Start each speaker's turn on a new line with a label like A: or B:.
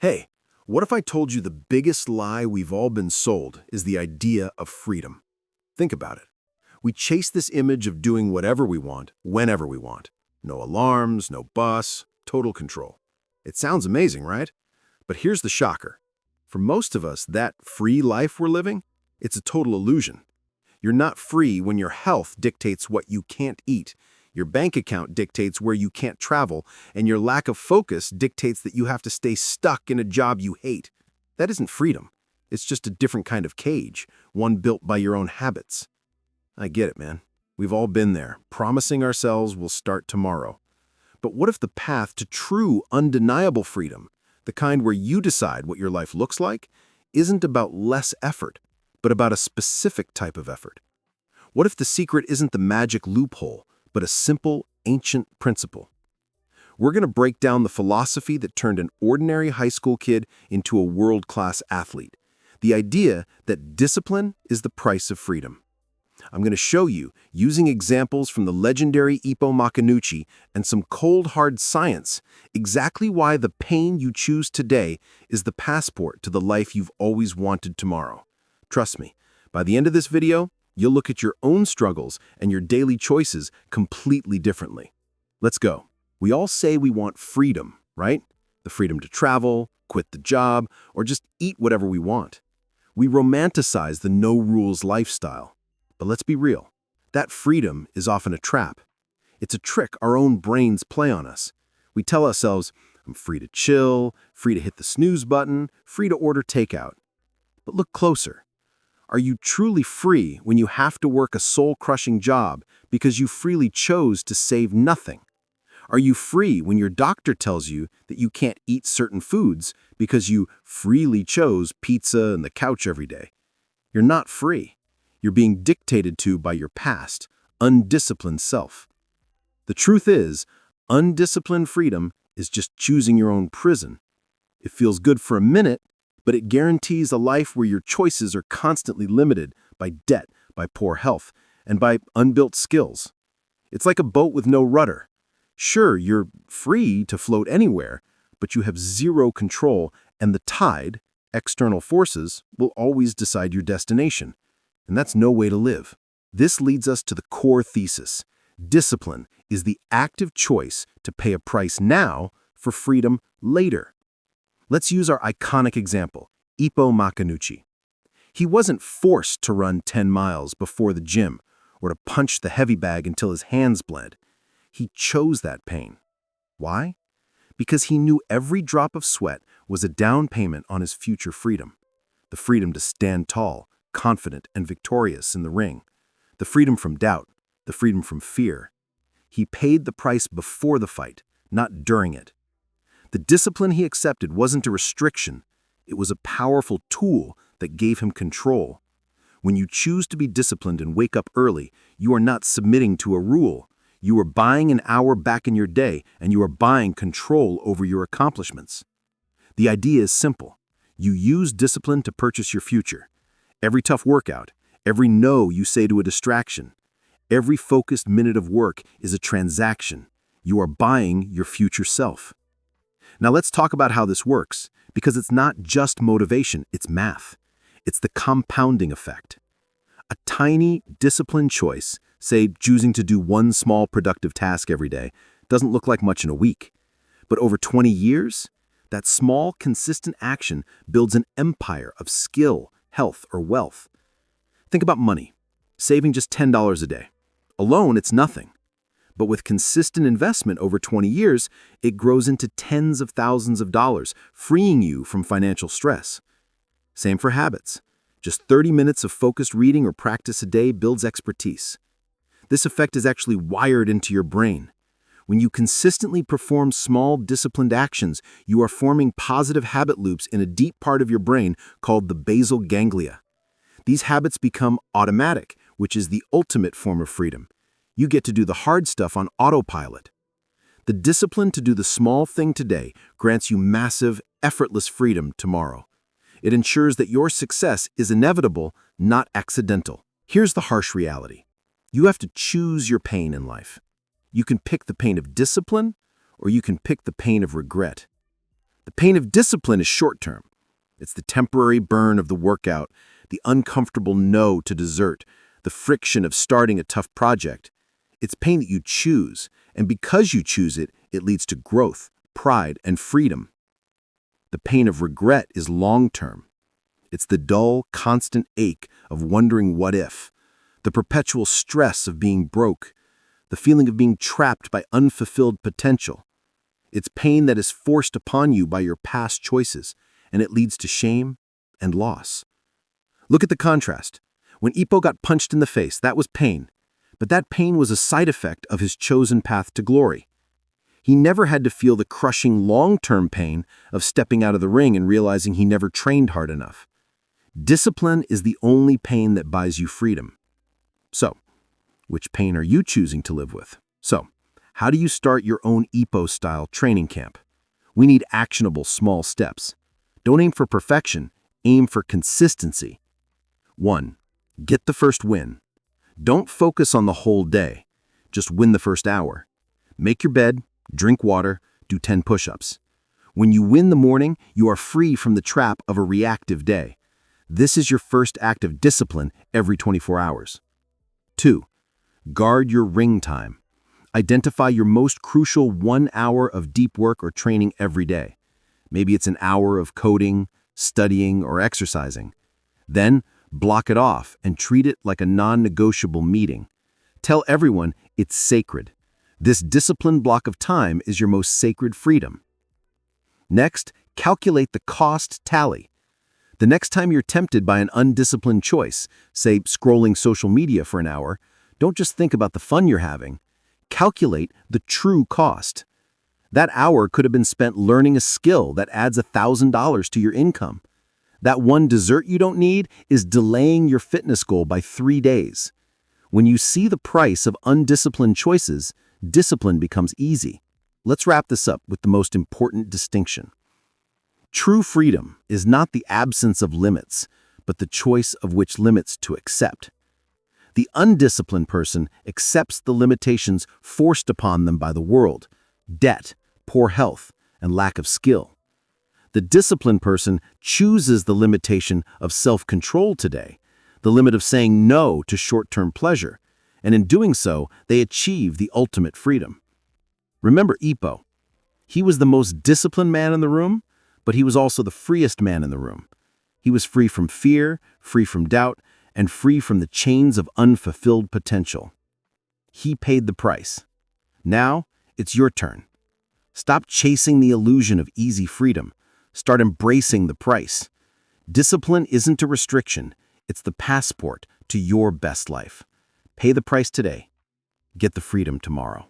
A: Hey, what if I told you the biggest lie we've all been sold is the idea of freedom? Think about it. We chase this image of doing whatever we want, whenever we want. No alarms, no bus, total control. It sounds amazing, right? But here's the shocker. For most of us, that free life we're living, it's a total illusion. You're not free when your health dictates what you can't eat, your bank account dictates where you can't travel, and your lack of focus dictates that you have to stay stuck in a job you hate. That isn't freedom. It's just a different kind of cage, one built by your own habits. I get it, man. We've all been there, promising ourselves we'll start tomorrow. But what if the path to true, undeniable freedom, the kind where you decide what your life looks like, isn't about less effort, but about a specific type of effort? What if the secret isn't the magic loophole, but a simple, ancient principle? We're going to break down the philosophy that turned an ordinary high school kid into a world-class athlete. The idea that discipline is the price of freedom. I'm going to show you, using examples from the legendary Ippo Makunouchi and some cold, hard science, exactly why the pain you choose today is the passport to the life you've always wanted tomorrow. Trust me, by the end of this video, you'll look at your own struggles and your daily choices completely differently. Let's go. We all say we want freedom, right? The freedom to travel, quit the job, or just eat whatever we want. We romanticize the no-rules lifestyle. But let's be real. That freedom is often a trap. It's a trick our own brains play on us. We tell ourselves, I'm free to chill, free to hit the snooze button, free to order takeout. But look closer. Are you truly free when you have to work a soul-crushing job because you freely chose to save nothing? Are you free when your doctor tells you that you can't eat certain foods because you freely chose pizza and the couch every day? You're not free. You're being dictated to by your past, undisciplined self. The truth is, undisciplined freedom is just choosing your own prison. It feels good for a minute, but it guarantees a life where your choices are constantly limited by debt, by poor health, and by unbuilt skills. It's like a boat with no rudder. Sure, you're free to float anywhere, but you have zero control, and the tide, external forces, will always decide your destination. And that's no way to live. This leads us to the core thesis. Discipline is the active choice to pay a price now for freedom later. Let's use our iconic example, Ippo Makunouchi. He wasn't forced to run 10 miles before the gym or to punch the heavy bag until his hands bled. He chose that pain. Why? Because he knew every drop of sweat was a down payment on his future freedom. The freedom to stand tall, confident and victorious in the ring. The freedom from doubt, the freedom from fear. He paid the price before the fight, not during it. The discipline he accepted wasn't a restriction. It was a powerful tool that gave him control. When you choose to be disciplined and wake up early, you are not submitting to a rule. You are buying an hour back in your day, and you are buying control over your accomplishments. The idea is simple. You use discipline to purchase your future. Every tough workout, every no you say to a distraction, every focused minute of work is a transaction. You are buying your future self. Now let's talk about how this works, because it's not just motivation, it's math. It's the compounding effect. A tiny, disciplined choice, say choosing to do one small productive task every day, doesn't look like much in a week. But over 20 years, that small, consistent action builds an empire of skill, health, or wealth. Think about money. Saving just $10 a day. Alone, it's nothing. But with consistent investment over 20 years, it grows into tens of thousands of dollars, freeing you from financial stress. Same for habits. Just 30 minutes of focused reading or practice a day builds expertise. This effect is actually wired into your brain. When you consistently perform small, disciplined actions, you are forming positive habit loops in a deep part of your brain called the basal ganglia. These habits become automatic, which is the ultimate form of freedom. You get to do the hard stuff on autopilot. The discipline to do the small thing today grants you massive, effortless freedom tomorrow. It ensures that your success is inevitable, not accidental. Here's the harsh reality. You have to choose your pain in life. You can pick the pain of discipline, or you can pick the pain of regret. The pain of discipline is short-term. It's the temporary burn of the workout, the uncomfortable no to dessert, the friction of starting a tough project. It's pain that you choose, and because you choose it, it leads to growth, pride, and freedom. The pain of regret is long-term. It's the dull, constant ache of wondering what if, the perpetual stress of being broke, the feeling of being trapped by unfulfilled potential. It's pain that is forced upon you by your past choices, and it leads to shame and loss. Look at the contrast. When Ippo got punched in the face, that was pain, but that pain was a side effect of his chosen path to glory. He never had to feel the crushing long-term pain of stepping out of the ring and realizing he never trained hard enough. Discipline is the only pain that buys you freedom. So, which pain are you choosing to live with? So, how do you start your own Ippo-style training camp? We need actionable small steps. Don't aim for perfection, aim for consistency. 1. Get the first win. Don't focus on the whole day. Just win the first hour. Make your bed, drink water, do 10 push-ups. When you win the morning, you are free from the trap of a reactive day. This is your first act of discipline every 24 hours. 2. Guard your ring time. Identify your most crucial 1 hour of deep work or training every day. Maybe it's an hour of coding, studying, or exercising. Then, block it off and treat it like a non-negotiable meeting. Tell everyone it's sacred. This disciplined block of time is your most sacred freedom. Next, calculate the cost tally. The next time you're tempted by an undisciplined choice, say scrolling social media for an hour, don't just think about the fun you're having. Calculate the true cost. That hour could have been spent learning a skill that adds $1,000 to your income. That one dessert you don't need is delaying your fitness goal by 3 days. When you see the price of undisciplined choices, discipline becomes easy. Let's wrap this up with the most important distinction. True freedom is not the absence of limits, but the choice of which limits to accept. The undisciplined person accepts the limitations forced upon them by the world, debt, poor health, and lack of skill. The disciplined person chooses the limitation of self-control today, the limit of saying no to short-term pleasure, and in doing so, they achieve the ultimate freedom. Remember Ippo. He was the most disciplined man in the room, but he was also the freest man in the room. He was free from fear, free from doubt, and free from the chains of unfulfilled potential. He paid the price. Now, it's your turn. Stop chasing the illusion of easy freedom. Start embracing the price. Discipline isn't a restriction. It's the passport to your best life. Pay the price today. Get the freedom tomorrow.